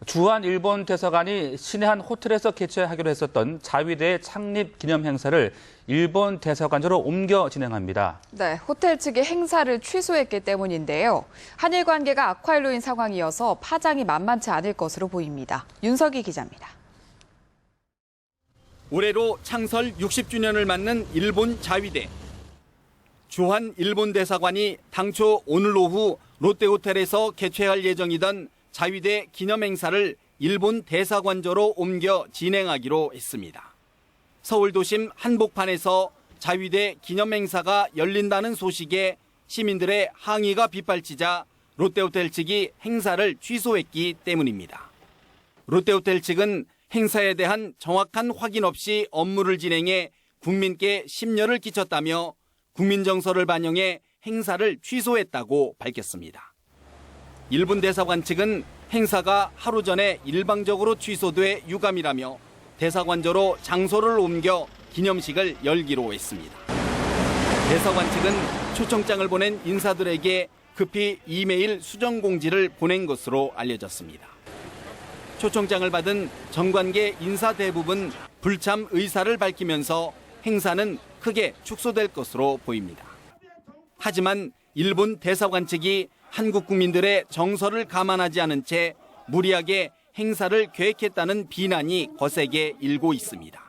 주한 일본 대사관이 시내 한 호텔에서 개최하기로 했었던 자위대 창립 기념 행사를 일본 대사관으로 옮겨 진행합니다. 네, 호텔 측이 행사를 취소했기 때문인데요. 한일 관계가 악화일로인 상황이어서 파장이 만만치 않을 것으로 보입니다. 윤석희 기자입니다. 올해로 창설 60주년을 맞는 일본 자위대. 주한 일본 대사관이 당초 오늘 오후 롯데호텔에서 개최할 예정이던 자위대 기념 행사를 일본 대사관저로 옮겨 진행하기로 했습니다. 서울 도심 한복판에서 자위대 기념 행사가 열린다는 소식에 시민들의 항의가 빗발치자 롯데호텔 측이 행사를 취소했기 때문입니다. 롯데호텔 측은 행사에 대한 정확한 확인 없이 업무를 진행해 국민께 심려를 끼쳤다며 국민 정서를 반영해 행사를 취소했다고 밝혔습니다. 일본 대사관 측은 행사가 하루 전에 일방적으로 취소돼 유감이라며 대사관저로 장소를 옮겨 기념식을 열기로 했습니다. 대사관 측은 초청장을 보낸 인사들에게 급히 이메일 수정 공지를 보낸 것으로 알려졌습니다. 초청장을 받은 정관계 인사 대부분 불참 의사를 밝히면서 행사는 크게 축소될 것으로 보입니다. 하지만 일본 대사관 측이 한국 국민들의 정서를 감안하지 않은 채 무리하게 행사를 계획했다는 비난이 거세게 일고 있습니다.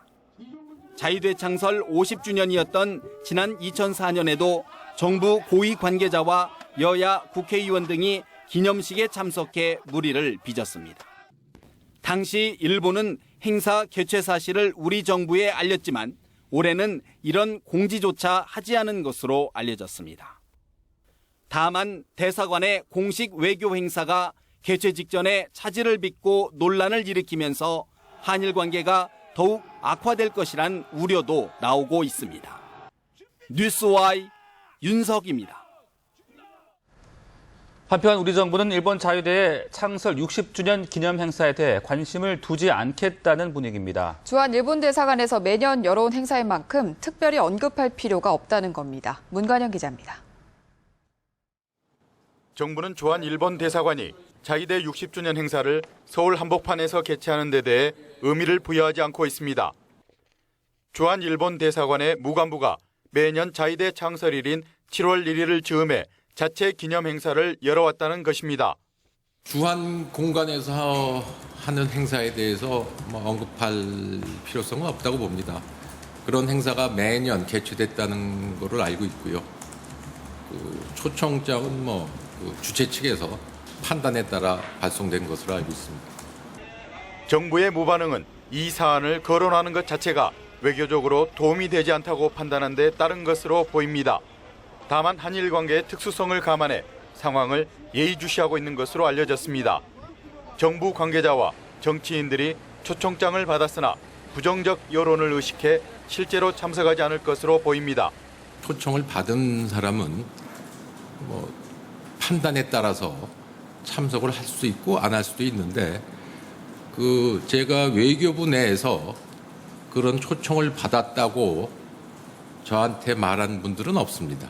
자위대 창설 50주년이었던 지난 2004년에도 정부 고위 관계자와 여야 국회의원 등이 기념식에 참석해 물의를 빚었습니다. 당시 일본은 행사 개최 사실을 우리 정부에 알렸지만 올해는 이런 공지조차 하지 않은 것으로 알려졌습니다. 다만 대사관의 공식 외교 행사가 개최 직전에 차질을 빚고 논란을 일으키면서 한일 관계가 더욱 악화될 것이란 우려도 나오고 있습니다. 뉴스와이 윤석입니다. 한편 우리 정부는 일본 자위대의 창설 60주년 기념 행사에 대해 관심을 두지 않겠다는 분위기입니다. 주한 일본 대사관에서 매년 열어온 행사인 만큼 특별히 언급할 필요가 없다는 겁니다. 문관영 기자입니다. 정부는 주한 일본 대사관이 자위대 60주년 행사를 서울 한복판에서 개최하는 데 대해 의미를 부여하지 않고 있습니다. 주한 일본 대사관의 무관부가 매년 자위대 창설일인 7월 1일을 즈음해 자체 기념 행사를 열어왔다는 것입니다. 주한 공간에서 하는 행사에 대해서 언급할 필요성은 없다고 봅니다. 그런 행사가 매년 개최됐다는 것을 알고 있고요. 초청장은 주최 측에서 판단에 따라 발송된 것으로 알고 있습니다. 정부의 무반응은 이 사안을 거론하는 것 자체가 외교적으로 도움이 되지 않다고 판단한 데 따른 것으로 보입니다. 다만 한일 관계의 특수성을 감안해 상황을 예의주시하고 있는 것으로 알려졌습니다. 정부 관계자와 정치인들이 초청장을 받았으나 부정적 여론을 의식해 실제로 참석하지 않을 것으로 보입니다. 초청을 받은 사람은 판단에 따라서 참석을 할 수 있고 안 할 수도 있는데 제가 외교부 내에서 그런 초청을 받았다고 저한테 말한 분들은 없습니다.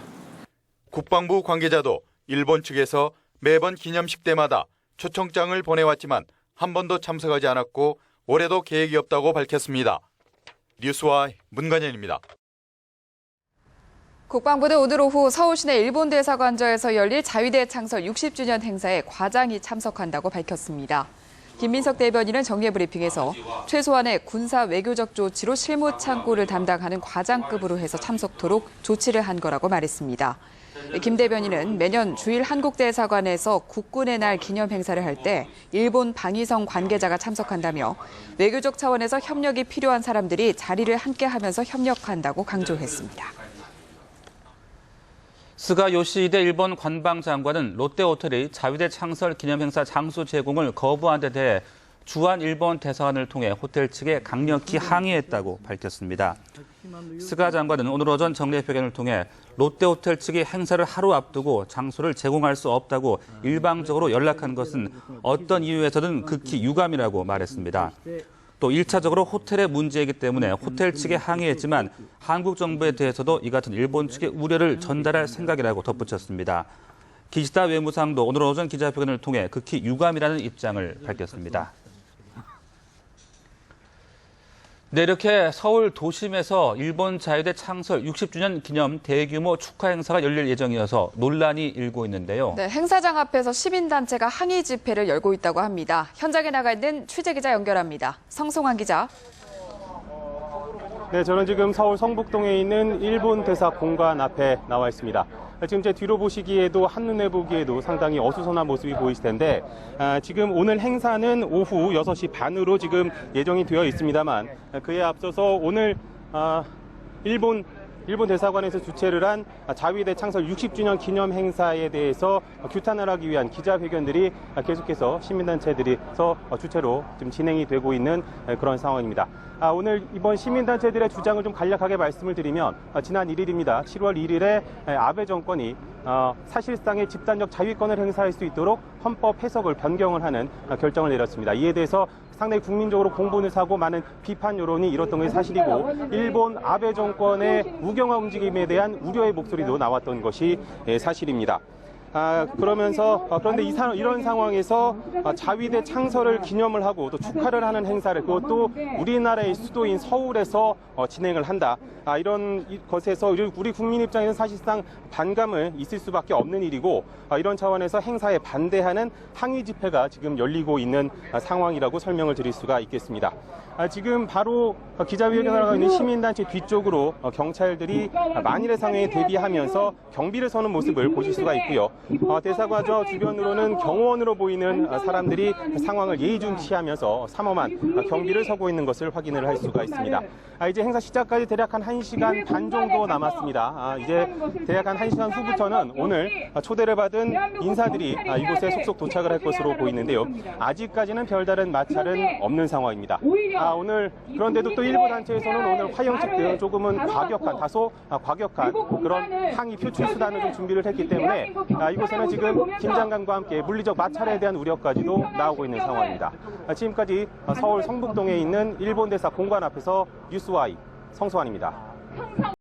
국방부 관계자도 일본 측에서 매번 기념식 때마다 초청장을 보내왔지만 한 번도 참석하지 않았고 올해도 계획이 없다고 밝혔습니다. 뉴스와이 문관현입니다. 국방부는 오늘 오후 서울 시내 일본 대사관저에서 열릴 자위대 창설 60주년 행사에 과장이 참석한다고 밝혔습니다. 김민석 대변인은 정례브리핑에서 최소한의 군사 외교적 조치로 실무 창구를 담당하는 과장급으로 해서 참석토록 조치를 한 거라고 말했습니다. 김 대변인은 매년 주일 한국대사관에서 국군의 날 기념 행사를 할 때 일본 방위성 관계자가 참석한다며 외교적 차원에서 협력이 필요한 사람들이 자리를 함께하면서 협력한다고 강조했습니다. 스가 요시히데 일본 관방장관은 롯데호텔이 자위대 창설 기념행사 장소 제공을 거부한 데 대해 주한 일본 대사관을 통해 호텔 측에 강력히 항의했다고 밝혔습니다. 스가 장관은 오늘 오전 정례회견을 통해 롯데호텔 측이 행사를 하루 앞두고 장소를 제공할 수 없다고 일방적으로 연락한 것은 어떤 이유에서든 극히 유감이라고 말했습니다. 또 1차적으로 호텔의 문제이기 때문에 호텔 측에 항의했지만 한국 정부에 대해서도 이 같은 일본 측의 우려를 전달할 생각이라고 덧붙였습니다. 기시다 외무상도 오늘 오전 기자회견을 통해 극히 유감이라는 입장을 밝혔습니다. 네, 이렇게 서울 도심에서 일본 자유대 창설 60주년 기념 대규모 축하 행사가 열릴 예정이어서 논란이 일고 있는데요. 네, 행사장 앞에서 시민단체가 항의 집회를 열고 있다고 합니다. 현장에 나가 있는 취재기자 연결합니다. 성송환 기자. 네, 저는 지금 서울 성북동에 있는 일본 대사 공관 앞에 나와 있습니다. 지금 제 뒤로 보시기에도 한눈에 보기에도 상당히 어수선한 모습이 보이실 텐데 지금 오늘 행사는 오후 6시 반으로 지금 예정이 되어 있습니다만 그에 앞서서 오늘 일본 대사관에서 주최를 한 자위대 창설 60주년 기념 행사에 대해서 규탄을 하기 위한 기자회견들이 계속해서 시민단체들에서 주최로 지금 진행이 되고 있는 그런 상황입니다. 오늘 이번 시민단체들의 주장을 좀 간략하게 말씀을 드리면 지난 1일입니다. 7월 1일에 아베 정권이 사실상의 집단적 자위권을 행사할 수 있도록 헌법 해석을 변경을 하는 결정을 내렸습니다. 이에 대해서 상당히 국민적으로 공분을 사고 많은 비판 여론이 일었던 것이 사실이고 일본 아베 정권의 무경화 움직임에 대한 우려의 목소리도 나왔던 것이 사실입니다. 그런데 이런 상황에서 자위대 창설을 기념을 하고 또 축하를 하는 행사를 그것도 우리나라의 수도인 서울에서 진행을 한다. 이런 것에서 우리 국민 입장에서는 사실상 반감을 있을 수밖에 없는 일이고 이런 차원에서 행사에 반대하는 항의 집회가 지금 열리고 있는 상황이라고 설명을 드릴 수가 있겠습니다. 지금 바로 기자회견을 하고 있는 시민단체 뒤쪽으로 경찰들이 만일의 상황에 대비하면서 경비를 서는 모습을 보실 수가 있고요. 대사관 주변으로는 경호원으로 보이는 사람들이 상황을 예의준치하면서 삼엄한 경비를 서고 있는 것을 확인을 할 수가 있습니다. 이제 행사 시작까지 대략 한 1시간 반 정도 남았습니다. 이제 대략 한 1시간 후부터는 오늘 초대를 받은 인사들이 이곳에 속속 도착을 할 것으로 보이는데요. 아직까지는 별다른 마찰은 없는 상황입니다. 오늘 그런데도 또 일부 단체에서는 오늘 화형식 등 조금은 다소 과격한 그런 항의 표출 수단을 좀 준비를 했기 때문에 이곳에는 지금 긴장감과 함께 물리적 마찰에 대한 우려까지도 나오고 있는 상황입니다. 지금까지 서울 성북동에 있는 일본 대사 공관 앞에서 뉴스와이 성소환입니다.